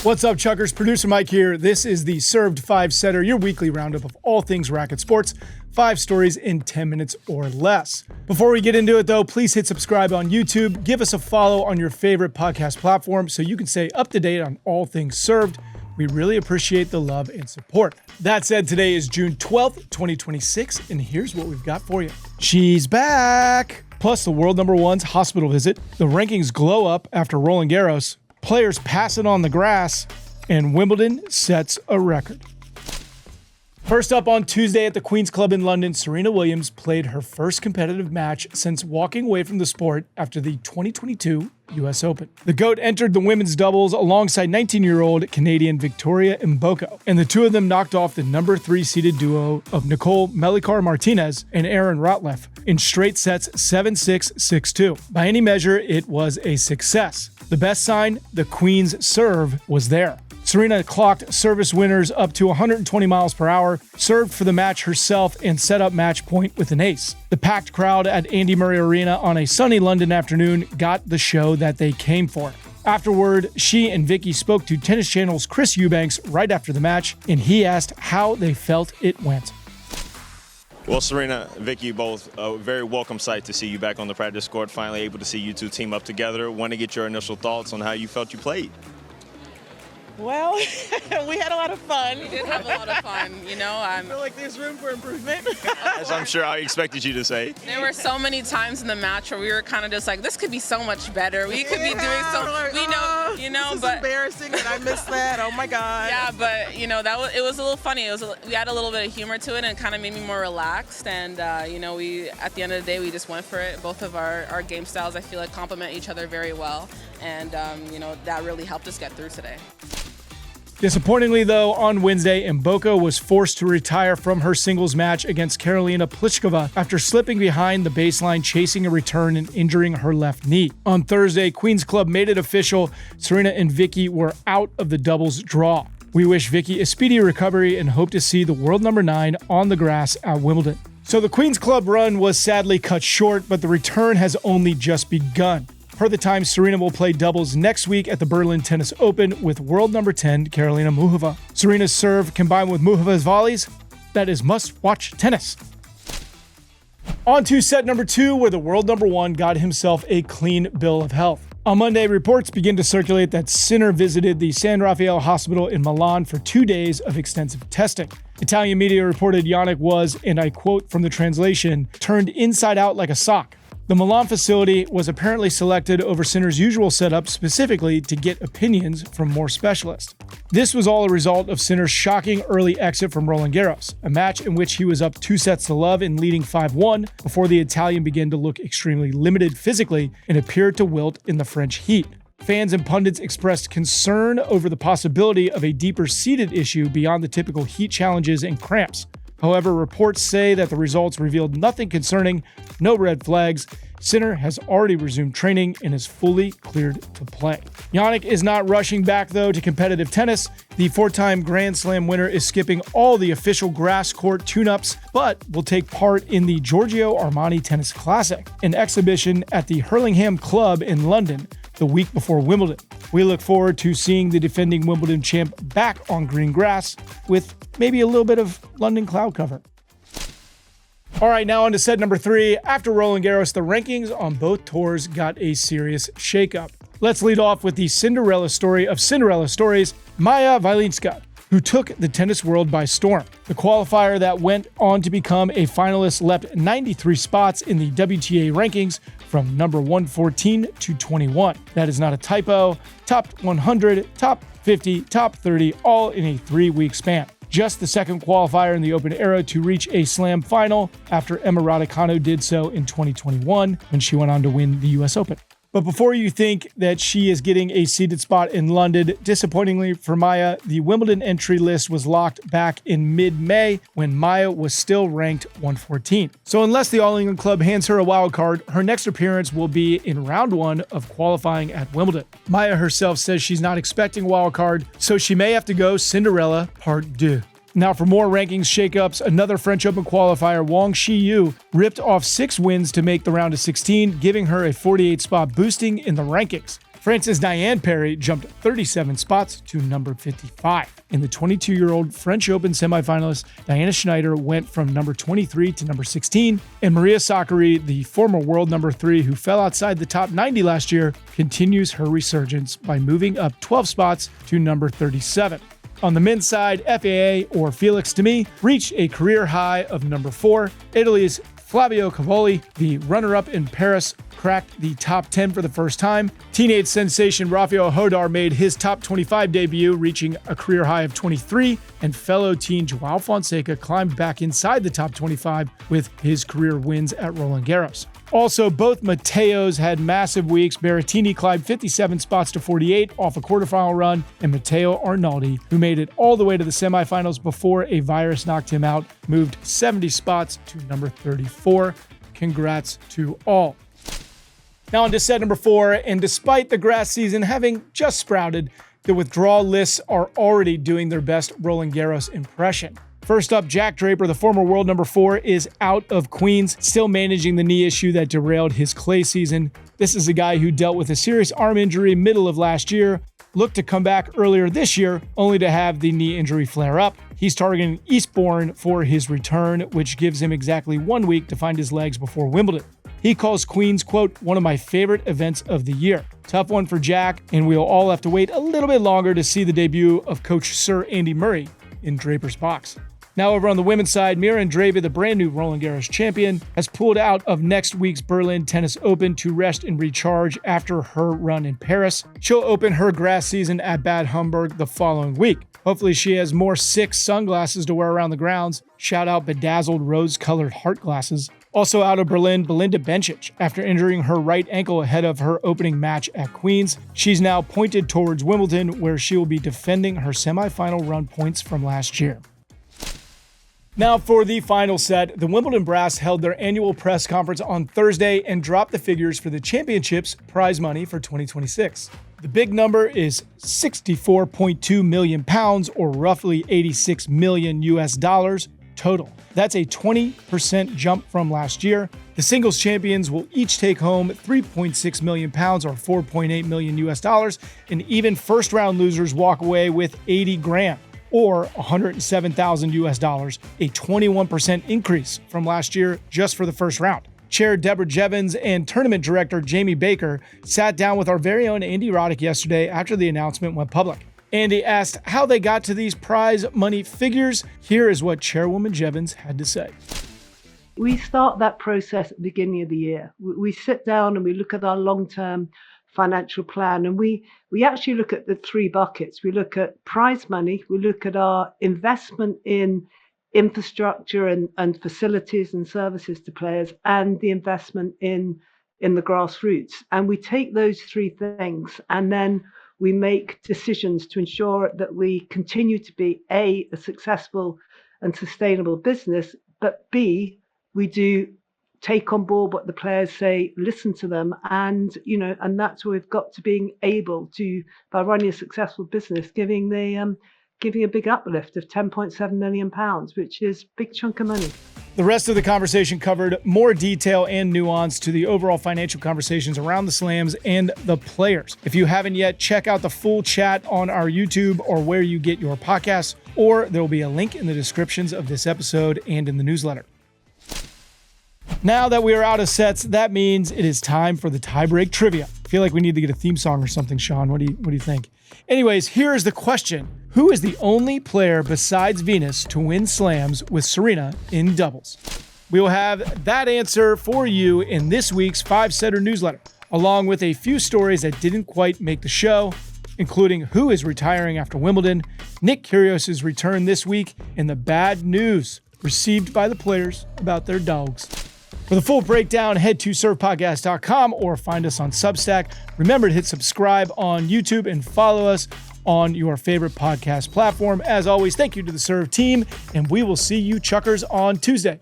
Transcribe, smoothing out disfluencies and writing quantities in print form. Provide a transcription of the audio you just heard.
What's up, Chuckers? Producer Mike here. This is the Served 5 Setter, your weekly roundup of all things racket sports. 5 stories in 10 minutes or less. Before we get into it, though, please hit subscribe on YouTube. Give us a follow on your favorite podcast platform so you can stay up to date on all things served. We really appreciate the love and support. That said, today is June 12th, 2026, and here's what we've got for you. She's back! Plus, the world number one's hospital visit, the rankings glow up after Roland Garros, players pass it on the grass, and Wimbledon sets a record. First up on Tuesday at the Queen's Club in London, Serena Williams played her first competitive match since walking away from the sport after the 2022 US Open. The GOAT entered the women's doubles alongside 19-year-old Canadian Victoria Mboko, and the two of them knocked off the number 3 seeded duo of Nicole Melikar-Martinez and Aaron Rotleff in straight sets 7-6, 6-2. By any measure, it was a success. The best sign, the Queen's serve was there. Serena clocked service winners up to 120 miles per hour, served for the match herself, and set up match point with an ace. The packed crowd at Andy Murray Arena on a sunny London afternoon got the show that they came for. Afterward, she and Vicky spoke to Tennis Channel's Chris Eubanks right after the match, and he asked how they felt it went. Well, Serena, Vicky, both a very welcome sight to see you back on the practice court, finally able to see you two team up together. Want to get your initial thoughts on how you felt you played. Well, we had a lot of fun. We did have a lot of fun, you know. I feel like there's room for improvement. As I'm sure I expected you to say. There were so many times in the match where we were kind of just like, this could be so much better. We could be doing so, like, we know, you know, this is but embarrassing that I missed that. Oh my God. yeah, but you know, it was a little funny. We had a little bit of humor to it, and it kind of made me more relaxed. And you know, we at the end of the day, we just went for it. Both of our game styles, I feel like, complement each other very well, and you know, that really helped us get through today. Disappointingly, though, on Wednesday, Mboko was forced to retire from her singles match against Karolina Pliskova after slipping behind the baseline, chasing a return and injuring her left knee. On Thursday, Queen's Club made it official. Serena and Vicky were out of the doubles draw. We wish Vicky a speedy recovery and hope to see the world number 9 on the grass at Wimbledon. So the Queen's Club run was sadly cut short, but the return has only just begun. Per the Times, Serena will play doubles next week at the Berlin Tennis Open with world number 10, Karolina Muchova. Serena's serve combined with Muchova's volleys, that is must-watch tennis. On to set number 2, where the world number 1 got himself a clean bill of health. On Monday, reports begin to circulate that Sinner visited the San Raffaele hospital in Milan for 2 days of extensive testing. Italian media reported Jannik was, and I quote from the translation, turned inside out like a sock. The Milan facility was apparently selected over Sinner's usual setup specifically to get opinions from more specialists. This was all a result of Sinner's shocking early exit from Roland Garros, a match in which he was up 2-0 and leading 5-1 before the Italian began to look extremely limited physically and appeared to wilt in the French heat. Fans and pundits expressed concern over the possibility of a deeper-seated issue beyond the typical heat challenges and cramps. However, reports say that the results revealed nothing concerning, no red flags. Sinner has already resumed training and is fully cleared to play. Jannik is not rushing back, though, to competitive tennis. The 4-time Grand Slam winner is skipping all the official grass court tune-ups, but will take part in the Giorgio Armani Tennis Classic, an exhibition at the Hurlingham Club in London the week before Wimbledon. We look forward to seeing the defending Wimbledon champ back on green grass with maybe a little bit of London cloud cover. All right, now on to set number 3. After Roland Garros, the rankings on both tours got a serious shakeup. Let's lead off with the Cinderella story of Cinderella stories, Maja Chwalinska, who took the tennis world by storm. The qualifier that went on to become a finalist leapt 93 spots in the WTA rankings from number 114 to 21. That is not a typo. Top 100, top 50, top 30, all in a 3-week span. Just the second qualifier in the Open era to reach a slam final after Emma Raducanu did so in 2021 when she went on to win the US Open. But before you think that she is getting a seated spot in London, disappointingly for Maja, the Wimbledon entry list was locked back in mid-May when Maja was still ranked 114. So unless the All England Club hands her a wild card, her next appearance will be in round 1 of qualifying at Wimbledon. Maja herself says she's not expecting a wild card, so she may have to go Cinderella Part 2. Now for more rankings shakeups, another French Open qualifier, Wang Xiyu, ripped off 6 wins to make the round of 16, giving her a 48 spot boosting in the rankings. France's Diane Parry jumped 37 spots to number 55. In the 22-year-old French Open semifinalist, Diana Schneider went from number 23 to number 16, and Maria Sakkari, the former world number 3 who fell outside the top 90 last year, continues her resurgence by moving up 12 spots to number 37. On the men's side, FAA, or Felix Demi, reached a career high of number 4. Italy's Flavio Cavoli, the runner-up in Paris, cracked the top 10 for the first time. Teenage sensation Rafael Hodar made his top 25 debut, reaching a career high of 23, and fellow teen Joao Fonseca climbed back inside the top 25 with his career wins at Roland Garros. Also, both Matteos had massive weeks. Berrettini climbed 57 spots to 48 off a quarterfinal run, and Matteo Arnaldi, who made it all the way to the semifinals before a virus knocked him out, moved 70 spots to number 34. Congrats to all. Now on to set number 4, and despite the grass season having just sprouted, the withdrawal lists are already doing their best Roland Garros impression. First up, Jack Draper, the former world number 4, is out of Queens, still managing the knee issue that derailed his clay season. This is a guy who dealt with a serious arm injury middle of last year, looked to come back earlier this year, only to have the knee injury flare up. He's targeting Eastbourne for his return, which gives him exactly 1 week to find his legs before Wimbledon. He calls Queens, quote, one of my favorite events of the year. Tough one for Jack, and we'll all have to wait a little bit longer to see the debut of coach Sir Andy Murray in Draper's box. Now over on the women's side, Mirra Andreeva, the brand new Roland Garros champion, has pulled out of next week's Berlin Tennis Open to rest and recharge after her run in Paris. She'll open her grass season at Bad Homburg the following week. Hopefully she has more sick sunglasses to wear around the grounds. Shout out bedazzled rose-colored heart glasses. Also out of Berlin, Belinda Bencic. After injuring her right ankle ahead of her opening match at Queens, she's now pointed towards Wimbledon, where she will be defending her semifinal run points from last year. Now for the final set, the Wimbledon brass held their annual press conference on Thursday and dropped the figures for the championship's prize money for 2026. The big number is 64.2 million pounds, or roughly 86 million US dollars total. That's a 20% jump from last year. The singles champions will each take home 3.6 million pounds, or 4.8 million US dollars, and even first round losers walk away with 80 grand. Or 107,000 US dollars, a 21% increase from last year just for the first round. Chair Deborah Jevons and tournament director Jamie Baker sat down with our very own Andy Roddick yesterday after the announcement went public. Andy asked how they got to these prize money figures. Here is what Chairwoman Jevons had to say. We start that process at the beginning of the year. We sit down and we look at our long-term financial plan, and we actually look at the 3 buckets. We look at prize money, we look at our investment in infrastructure and facilities and services to players, and the investment in the grassroots. And we take those 3 things and then we make decisions to ensure that we continue to be A, a successful and sustainable business, but B, we do take on board what the players say, listen to them, and that's where we've got to being able to, by running a successful business, giving a big uplift of £10.7 million, which is a big chunk of money. The rest of the conversation covered more detail and nuance to the overall financial conversations around the slams and the players. If you haven't yet, check out the full chat on our YouTube or where you get your podcasts, or there will be a link in the descriptions of this episode and in the newsletter. Now that we are out of sets, that means it is time for the tiebreak trivia. I feel like we need to get a theme song or something, Sean. What do you think? Anyways, here is the question. Who is the only player besides Venus to win slams with Serena in doubles? We will have that answer for you in this week's 5-setter newsletter, along with a few stories that didn't quite make the show, including who is retiring after Wimbledon, Nick Kyrgios's return this week, and the bad news received by the players about their dogs. For the full breakdown, head to servepodcast.com or find us on Substack. Remember to hit subscribe on YouTube and follow us on your favorite podcast platform. As always, thank you to the Serve team, and we will see you chuckers on Tuesday.